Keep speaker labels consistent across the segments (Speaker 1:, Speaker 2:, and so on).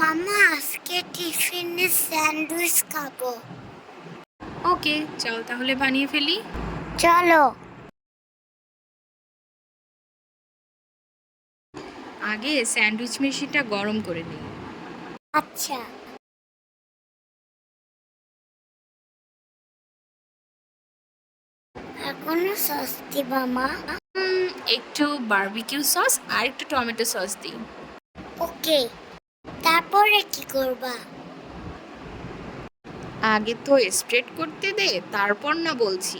Speaker 1: মামা আজকে টিফিনে স্যান্ডউইচ খাবো।
Speaker 2: ওকে, চল তাহলে বানিয়ে ফেলি।
Speaker 1: চলো।
Speaker 2: আগে স্যান্ডউইচ মেশিনটা গরম করে নিই।
Speaker 1: আচ্ছা। এখনো সস দিবা মা?
Speaker 2: একটু বারবিকিউ সস আর একটু টমেটো সস দিই।
Speaker 1: ওকে, তারপরে কি করবা?
Speaker 2: আগে তো স্প্রেড করতে দে, তারপর না বলছি।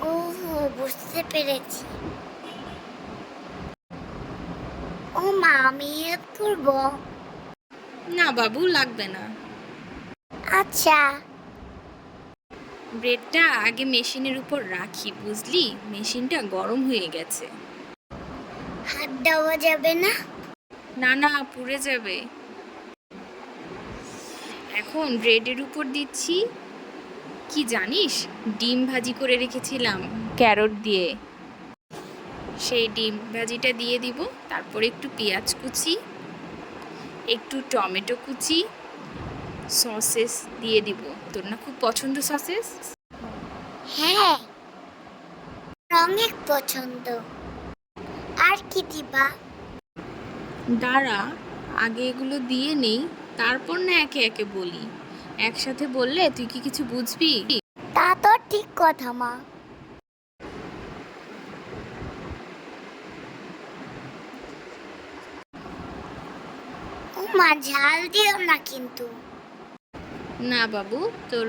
Speaker 1: ওহো, বুঝতে পেরেছি। ও মা, আমি হেল্প করবো?
Speaker 2: না বাবু, লাগবে না।
Speaker 1: আচ্ছা।
Speaker 2: ব্রেডটা আগে মেশিনের উপর রাখি, বুঝলি? মেশিনটা গরম হয়ে গেছে।
Speaker 1: হাত দেওয়া যাবে না?
Speaker 2: না না, পুড়ে যাবে। এখন ব্রেডের উপর দিচ্ছি কি জানিস, ডিম ভাজি করে রেখেছিলাম ক্যারট দিয়ে। সেই ডিম ভাজিটা দিয়ে দিব, তারপর একটু পেঁয়াজ কুচি, একটু টমেটো কুচি, সসেস দিয়ে দিব। তোর না খুব পছন্দ সসেস?
Speaker 1: হ্যাঁ, অনেক পছন্দ। আর কি দিবা?
Speaker 2: দাঁড়া, আগে এগুলো দিয়ে নেই, তারপর না একে একে বলি। একসাথে বললে তুই কি কিছু বুঝবি?
Speaker 1: তা তো ঠিক কথা মা। ও মা, ঝাল দিও না কিন্তু।
Speaker 2: না বাবু, তোর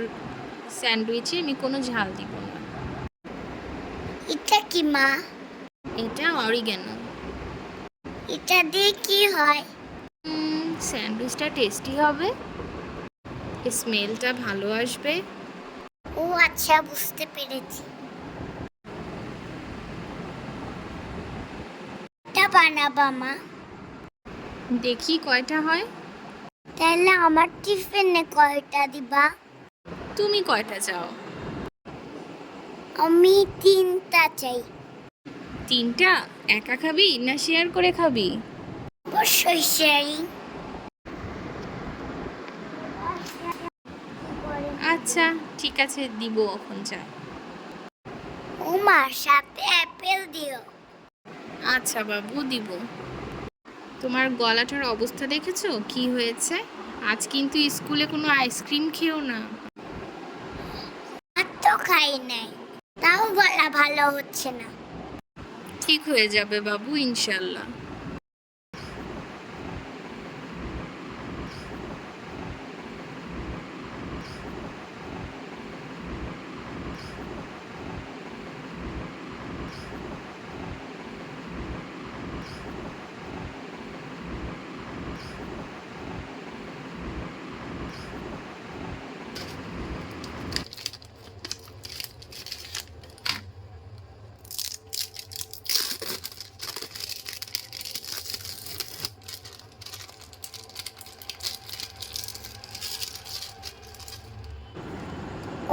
Speaker 2: স্যান্ডউইচে আমি কোনো ঝাল দিব না।
Speaker 1: এটা কি মা?
Speaker 2: এটা অরিগ্যানো।
Speaker 1: এটা দিয়ে কি হয়?
Speaker 2: স্যান্ডউইচটা টেস্টি হবে, স্মেলটা ভালো আসবে।
Speaker 1: ও আচ্ছা, বুঝতে পেরেছি। এটা বানাবা মা?
Speaker 2: দেখি কয়টা হয়।
Speaker 1: তাহলে আমার টিফিনে কয়টা দিবা?
Speaker 2: তুমি কয়টা চাও?
Speaker 1: আমি 3টা চাই।
Speaker 2: 3টা? একা খাবি না শেয়ার করে খাবি?
Speaker 1: অবশ্যই শেয়ারিং।
Speaker 2: আচ্ছা ঠিক আছে, দিব এখন চা।
Speaker 1: ও মা, সাথে অ্যাপেল দিও।
Speaker 2: আচ্ছা বাবু, দিব। তোমার গলাটার অবস্থা দেখেছো কি হয়েছে? আজ কিন্তু স্কুলে কোনো আইসক্রিম খেও না।
Speaker 1: আর তো খাই নাই, তাও গলা ভালো হচ্ছে না।
Speaker 2: ঠিক হয়ে যাবে বাবু, ইনশাল্লাহ।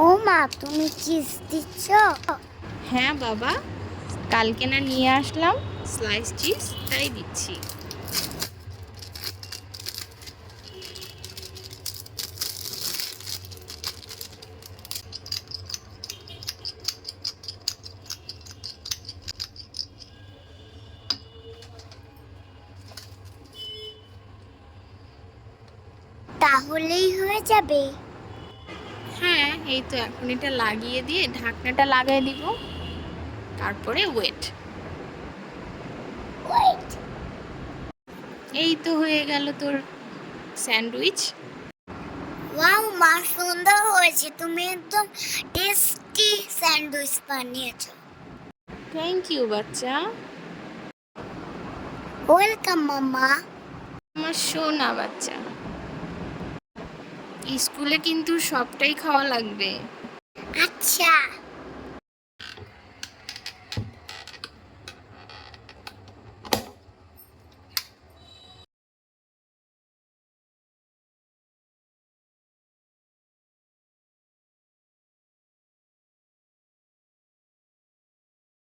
Speaker 1: ও মা, তুমি চিজ দিচ্ছ?
Speaker 2: হ্যাঁ বাবা, কালকে না নিয়ে আসলাম স্লাইস চিজ, তাই দিচ্ছি।
Speaker 1: তাহলেই হয়ে যাবে?
Speaker 2: হ্যাঁ, এই তো এখন এটা লাগিয়ে দিয়ে ঢাকনাটা লাগাই দিব, তারপরে ওয়েট।
Speaker 1: ওয়েট।
Speaker 2: এই তো হয়ে গেল তোর স্যান্ডউইচ।
Speaker 1: ওয়াও মা, সুন্দর হয়েছে। তুমি একদম টেস্টি স্যান্ডউইচ বানিয়েছো।
Speaker 2: থ্যাংক ইউ বাচ্চা।
Speaker 1: ওয়েলকাম মামা।
Speaker 2: আমার সোনা বাচ্চা। স্কুলে কিন্তু সবটাই খাওয়া লাগবে।
Speaker 1: আচ্ছা।